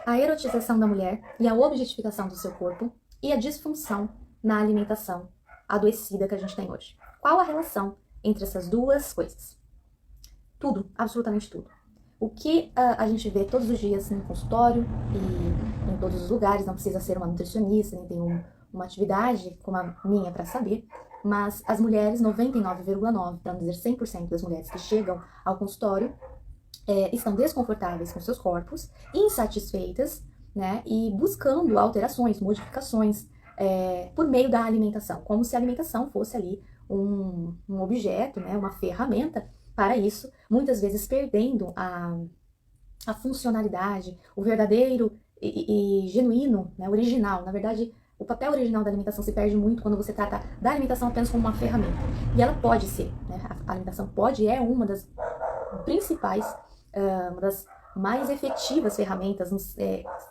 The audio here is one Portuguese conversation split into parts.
a erotização da mulher e a objetificação do seu corpo e a disfunção na alimentação adoecida que a gente tem hoje. Qual a relação entre essas duas coisas? Tudo, absolutamente tudo. O que a gente vê todos os dias no consultório e em todos os lugares, não precisa ser uma nutricionista, nem ter uma atividade como a minha para saber, mas as mulheres, 99,9%, para não dizer 100% das mulheres que chegam ao consultório, estão desconfortáveis com seus corpos, insatisfeitas, né, e buscando alterações, modificações por meio da alimentação, como se a alimentação fosse ali um objeto, né, uma ferramenta para isso, muitas vezes perdendo a funcionalidade, o verdadeiro e genuíno, né, original. Na verdade, o papel original da alimentação se perde muito quando você trata da alimentação apenas como uma ferramenta. E ela pode ser, né, a alimentação é uma das principais, uma das mais efetivas ferramentas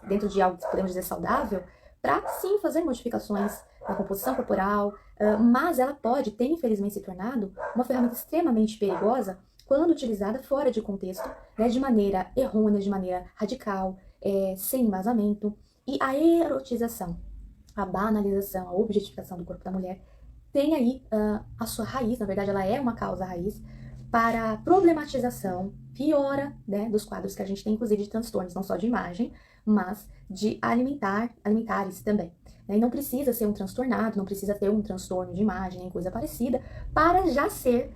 dentro de algo que podemos dizer saudável, para sim fazer modificações na composição corporal, mas ela tem infelizmente se tornado uma ferramenta extremamente perigosa quando utilizada fora de contexto, né, de maneira errônea, de maneira radical, sem embasamento. E a erotização, a banalização, a objetificação do corpo da mulher tem aí a sua raiz, na verdade ela é uma causa raiz para a problematização, piora, né, dos quadros que a gente tem, inclusive de transtornos, não só de imagem, mas de alimentares também. E não precisa ser um transtornado, não precisa ter um transtorno de imagem, nem coisa parecida, para já ser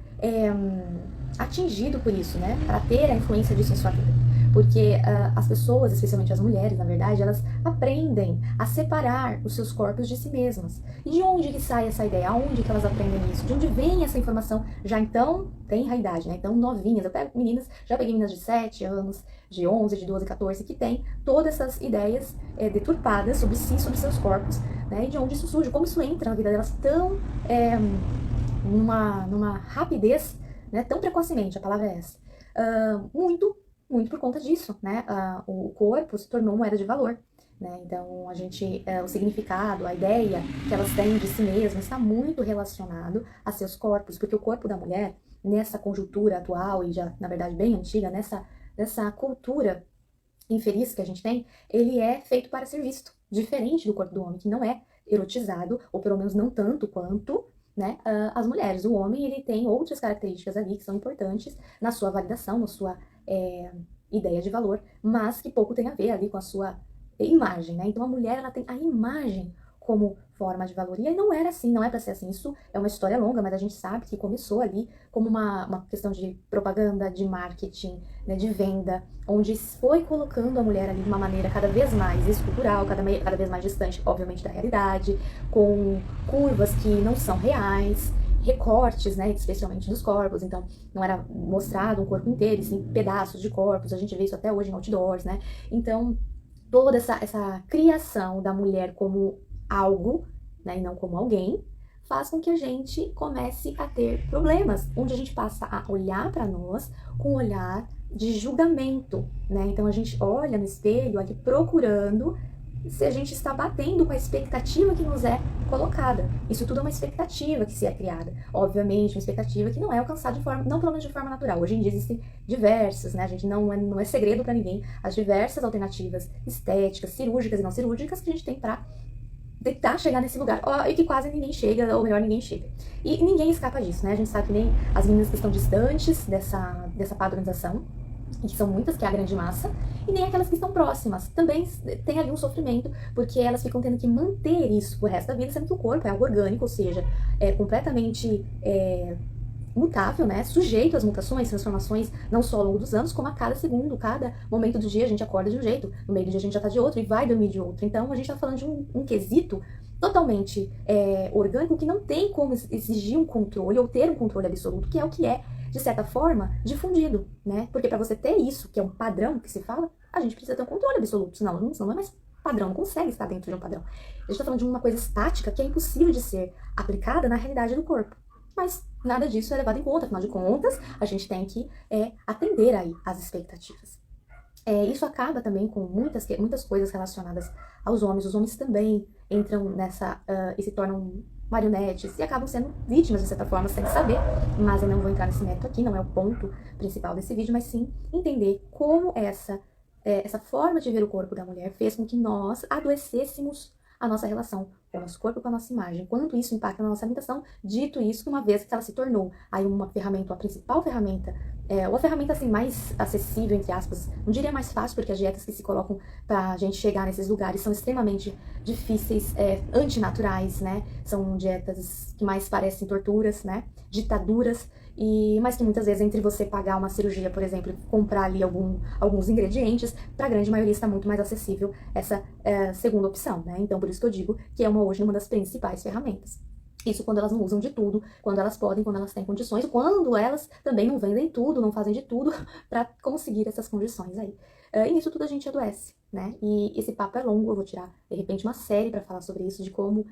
atingido por isso, né? Para ter a influência disso em sua vida. Porque as pessoas, especialmente as mulheres, na verdade, elas aprendem a separar os seus corpos de si mesmas. E de onde que sai essa ideia? Aonde que elas aprendem isso? De onde vem essa informação? Já então, tem a idade, né? Então, novinhas. Eu pego meninas, já peguei meninas de 7 anos, de 11, de 12, 14, que tem todas essas ideias deturpadas sobre si, sobre seus corpos, né? E de onde isso surge, como isso entra na vida delas tão numa rapidez, né? Tão precocemente, a palavra é essa. Muito por conta disso, né? O corpo se tornou moeda de valor, né? Então, o significado, a ideia que elas têm de si mesmas está muito relacionado a seus corpos, porque o corpo da mulher, nessa conjuntura atual e já, na verdade, bem antiga, nessa cultura infeliz que a gente tem, ele é feito para ser visto, diferente do corpo do homem, que não é erotizado, ou pelo menos não tanto quanto, né, as mulheres. O homem, ele tem outras características ali que são importantes na sua validação, na sua ideia de valor, mas que pouco tem a ver ali com a sua imagem, né? Então a mulher, ela tem a imagem como forma de valor. E aí não era assim, não é para ser assim. Isso é uma história longa, mas a gente sabe que começou ali como uma questão de propaganda, de marketing, né, de venda, onde foi colocando a mulher ali de uma maneira cada vez mais escultural, cada vez mais distante, obviamente, da realidade, com curvas que não são reais, recortes, né, especialmente dos corpos. Então não era mostrado um corpo inteiro, e sim pedaços de corpos. A gente vê isso até hoje em outdoors, né? Então toda essa criação da mulher como algo, né, e não como alguém, faz com que a gente comece a ter problemas, onde a gente passa a olhar para nós com um olhar de julgamento, né? Então a gente olha no espelho ali procurando se a gente está batendo com a expectativa que nos é colocada. Isso tudo é uma expectativa que se é criada. Obviamente, uma expectativa que não é alcançada de forma, não pelo menos de forma natural. Hoje em dia existem diversas, né? A gente não é segredo para ninguém as diversas alternativas estéticas, cirúrgicas e não cirúrgicas que a gente tem para tentar chegar nesse lugar, e que quase ninguém chega, ou melhor, ninguém chega. E ninguém escapa disso, né? A gente sabe que nem as meninas que estão distantes dessa padronização, e que são muitas, que é a grande massa, e nem aquelas que estão próximas. Também tem ali um sofrimento, porque elas ficam tendo que manter isso pro resto da vida, sendo que o corpo é algo orgânico, ou seja, é completamente mutável, né? Sujeito às mutações, transformações, não só ao longo dos anos, como a cada segundo, cada momento do dia a gente acorda de um jeito, no meio do dia a gente já tá de outro e vai dormir de outro. Então a gente tá falando de um quesito totalmente orgânico, que não tem como exigir um controle ou ter um controle absoluto, que é, de certa forma, difundido, né? Porque para você ter isso, que é um padrão que se fala, a gente precisa ter um controle absoluto, senão não é mais padrão, não consegue estar dentro de um padrão. A gente tá falando de uma coisa estática que é impossível de ser aplicada na realidade do corpo. Mas nada disso é levado em conta, afinal de contas, a gente tem que atender aí às expectativas. Isso acaba também com muitas coisas relacionadas aos homens. Os homens também entram nessa e se tornam marionetes e acabam sendo vítimas, de certa forma, sem saber. Mas eu não vou entrar nesse mérito aqui, não é o ponto principal desse vídeo, mas sim entender como essa essa forma de ver o corpo da mulher fez com que nós adoecêssemos a nossa relação com o nosso corpo e com a nossa imagem. Quanto isso impacta na nossa alimentação, dito isso, uma vez que ela se tornou aí uma ferramenta, a principal ferramenta, ou a ferramenta assim mais acessível, entre aspas, não diria mais fácil, porque as dietas que se colocam pra gente chegar nesses lugares são extremamente difíceis, antinaturais, né? São dietas que mais parecem torturas, né? Ditaduras, mas que muitas vezes entre você pagar uma cirurgia, por exemplo, e comprar ali alguns ingredientes, para a grande maioria está muito mais acessível essa segunda opção, né? Então, por isso que eu digo que é hoje uma das principais ferramentas. Isso quando elas não usam de tudo, quando elas podem, quando elas têm condições, quando elas também não vendem tudo, não fazem de tudo para conseguir essas condições aí. E nisso tudo a gente adoece, né? E esse papo é longo, eu vou tirar, de repente, uma série para falar sobre isso, de como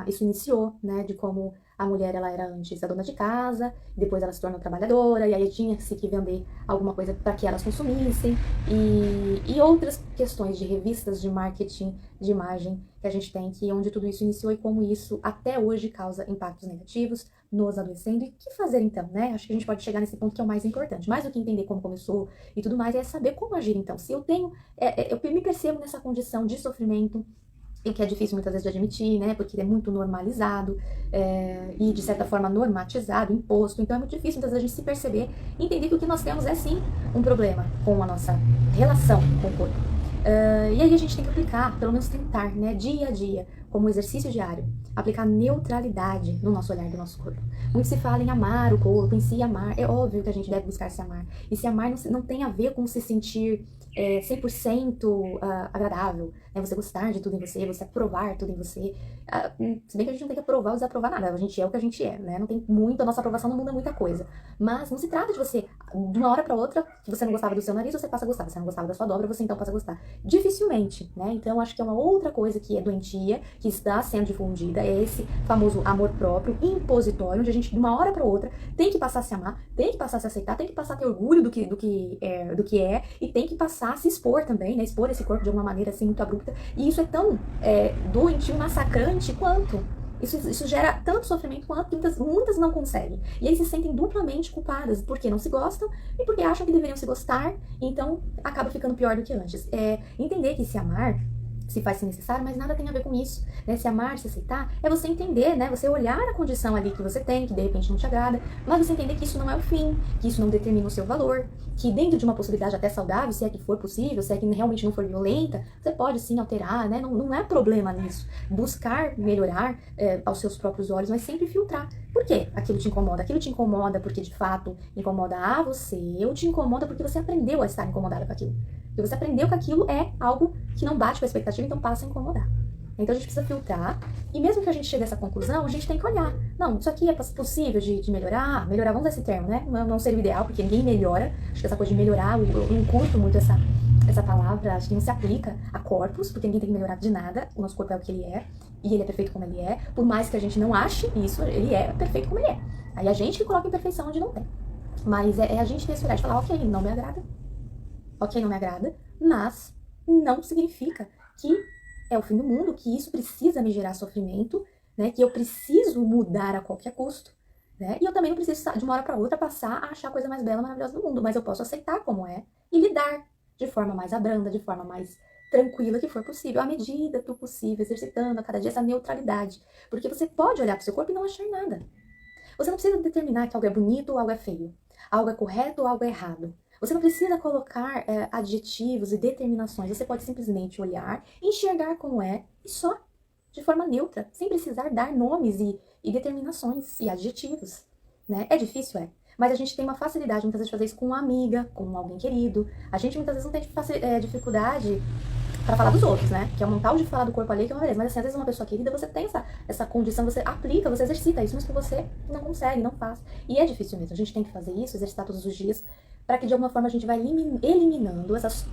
isso iniciou, né? De como a mulher, ela era antes a dona de casa, depois ela se tornou trabalhadora, e aí tinha-se que vender alguma coisa para que elas consumissem, e outras questões de revistas, de marketing, de imagem que a gente tem, que onde tudo isso iniciou e como isso até hoje causa impactos negativos, nos adoecendo. E o que fazer então, né? Acho que a gente pode chegar nesse ponto que é o mais importante. Mais do que entender como começou e tudo mais, é saber como agir então. Se eu tenho, eu me percebo nessa condição de sofrimento, e que é difícil muitas vezes de admitir, né, porque é muito normalizado e de certa forma normatizado, imposto, então é muito difícil muitas vezes a gente se perceber e entender que o que nós temos é sim um problema com a nossa relação com o corpo. E aí a gente tem que aplicar, pelo menos tentar, né, dia a dia, como exercício diário, aplicar neutralidade no nosso olhar do nosso corpo. Muito se fala em amar o corpo, em se amar, é óbvio que a gente deve buscar se amar, e se amar não tem a ver com se sentir 100% agradável, né? Você gostar de tudo em você, você aprovar tudo em você. Se bem que a gente não tem que aprovar ou desaprovar nada, a gente é o que a gente é, né? Não tem muito, a nossa aprovação não muda muita coisa. Mas não se trata de você, de uma hora pra outra, que você não gostava do seu nariz, você passa a gostar. Você não gostava da sua dobra, você então passa a gostar. Dificilmente, né? Então acho que é uma outra coisa que é doentia, que está sendo difundida, é esse famoso amor próprio, impositório, onde a gente, de uma hora pra outra, tem que passar a se amar, tem que passar a se aceitar, tem que passar a ter orgulho do que é, e tem que passar a se expor também, né? Expor esse corpo de uma maneira assim muito abrupta. E isso é tão doentio, massacrante quanto. Isso gera tanto sofrimento quanto muitas não conseguem. E aí se sentem duplamente culpadas, porque não se gostam e porque acham que deveriam se gostar, então acaba ficando pior do que antes. Entender que se amar se faz ser necessário, mas nada tem a ver com isso, né? Se amar, se aceitar, é você entender, né? Você olhar a condição ali que você tem, que de repente não te agrada, mas você entender que isso não é o fim, que isso não determina o seu valor, que dentro de uma possibilidade até saudável, se é que for possível, se é que realmente não for violenta, você pode sim alterar, né? Não é problema nisso. Buscar melhorar aos seus próprios olhos, mas sempre filtrar. Por quê? Aquilo te incomoda. Aquilo te incomoda porque de fato incomoda a você, ou te incomoda porque você aprendeu a estar incomodada com aquilo. Porque você aprendeu que aquilo é algo que não bate com a expectativa, então passa a incomodar. Então a gente precisa filtrar, e mesmo que a gente chegue a essa conclusão, a gente tem que olhar. Não, isso aqui é possível de melhorar? Melhorar, vamos usar esse termo, né? Não seria o ideal, porque ninguém melhora. Acho que essa coisa de melhorar, eu não curto muito essa palavra, acho que não se aplica a corpos, porque ninguém tem que melhorar de nada. O nosso corpo é o que ele é, e ele é perfeito como ele é. Por mais que a gente não ache isso, ele é perfeito como ele é. Aí a gente que coloca imperfeição onde não tem. Mas é a gente ter esse olhar de falar, ok, não me agrada. Ok, não me agrada, mas não significa que é o fim do mundo, que isso precisa me gerar sofrimento, né? Que eu preciso mudar a qualquer custo, né? E eu também não preciso, de uma hora para outra, passar a achar a coisa mais bela, maravilhosa do mundo, mas eu posso aceitar como é e lidar de forma mais abranda, de forma mais tranquila que for possível, à medida do possível, exercitando a cada dia essa neutralidade. Porque você pode olhar para o seu corpo e não achar nada. Você não precisa determinar que algo é bonito ou algo é feio, algo é correto ou algo é errado. Você não precisa colocar adjetivos e determinações. Você pode simplesmente olhar, enxergar como é e só, de forma neutra, sem precisar dar nomes e determinações e adjetivos. Né? É difícil, mas a gente tem uma facilidade muitas vezes de fazer isso com uma amiga, com alguém querido. A gente muitas vezes não tem dificuldade para falar dos outros, né? Que é um tal de falar do corpo alheio que é uma beleza. Mas assim, às vezes uma pessoa querida, você tem essa condição, você aplica, você exercita isso, mas que você não consegue, não faz. E é difícil mesmo. A gente tem que fazer isso, exercitar todos os dias, para que de alguma forma a gente vai eliminando essas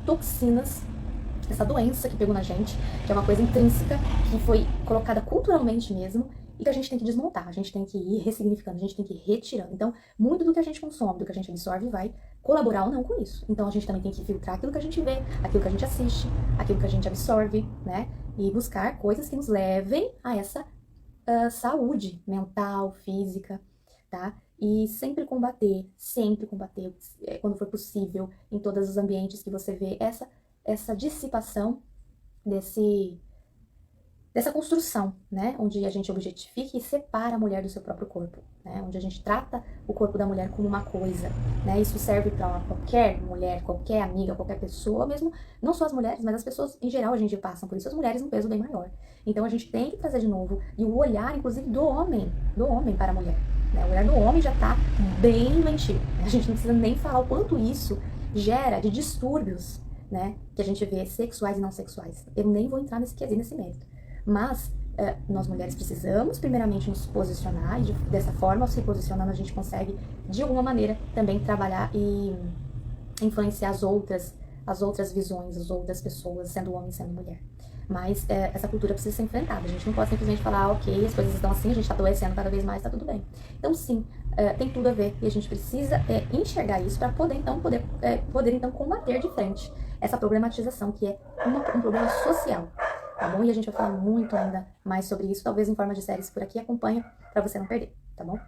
toxinas, essa doença que pegou na gente, que é uma coisa intrínseca, que foi colocada culturalmente mesmo, e que a gente tem que desmontar, a gente tem que ir ressignificando, a gente tem que ir retirando. Então, muito do que a gente consome, do que a gente absorve, vai colaborar ou não com isso. Então, a gente também tem que filtrar aquilo que a gente vê, aquilo que a gente assiste, aquilo que a gente absorve, né? E buscar coisas que nos levem a essa saúde mental, física, tá? e sempre combater, quando for possível, em todos os ambientes que você vê, essa dissipação dessa construção, né? Onde a gente objetifica e separa a mulher do seu próprio corpo, né? Onde a gente trata o corpo da mulher como uma coisa, né? Isso serve para qualquer mulher, qualquer amiga, qualquer pessoa, mesmo não só as mulheres, mas as pessoas em geral a gente passam por isso, as mulheres um peso bem maior. Então a gente tem que trazer de novo e o olhar, inclusive, do homem para a mulher, né? O olhar do homem já tá bem doentio, né? A gente não precisa nem falar o quanto isso gera de distúrbios, né? Que a gente vê sexuais e não sexuais. Eu nem vou entrar nesse mérito. Mas nós mulheres precisamos primeiramente nos posicionar e dessa forma, se posicionando, a gente consegue de alguma maneira também trabalhar e influenciar as outras visões, as outras pessoas, sendo homem, sendo mulher. Mas essa cultura precisa ser enfrentada. A gente não pode simplesmente falar, ok, as coisas estão assim, a gente está adoecendo cada vez mais, tá tudo bem. Então sim, tem tudo a ver e a gente precisa enxergar isso para poder então combater de frente essa problematização que é um problema social. Tá bom? E a gente vai falar muito ainda mais sobre isso, talvez em forma de séries por aqui. Acompanha para você não perder, tá bom?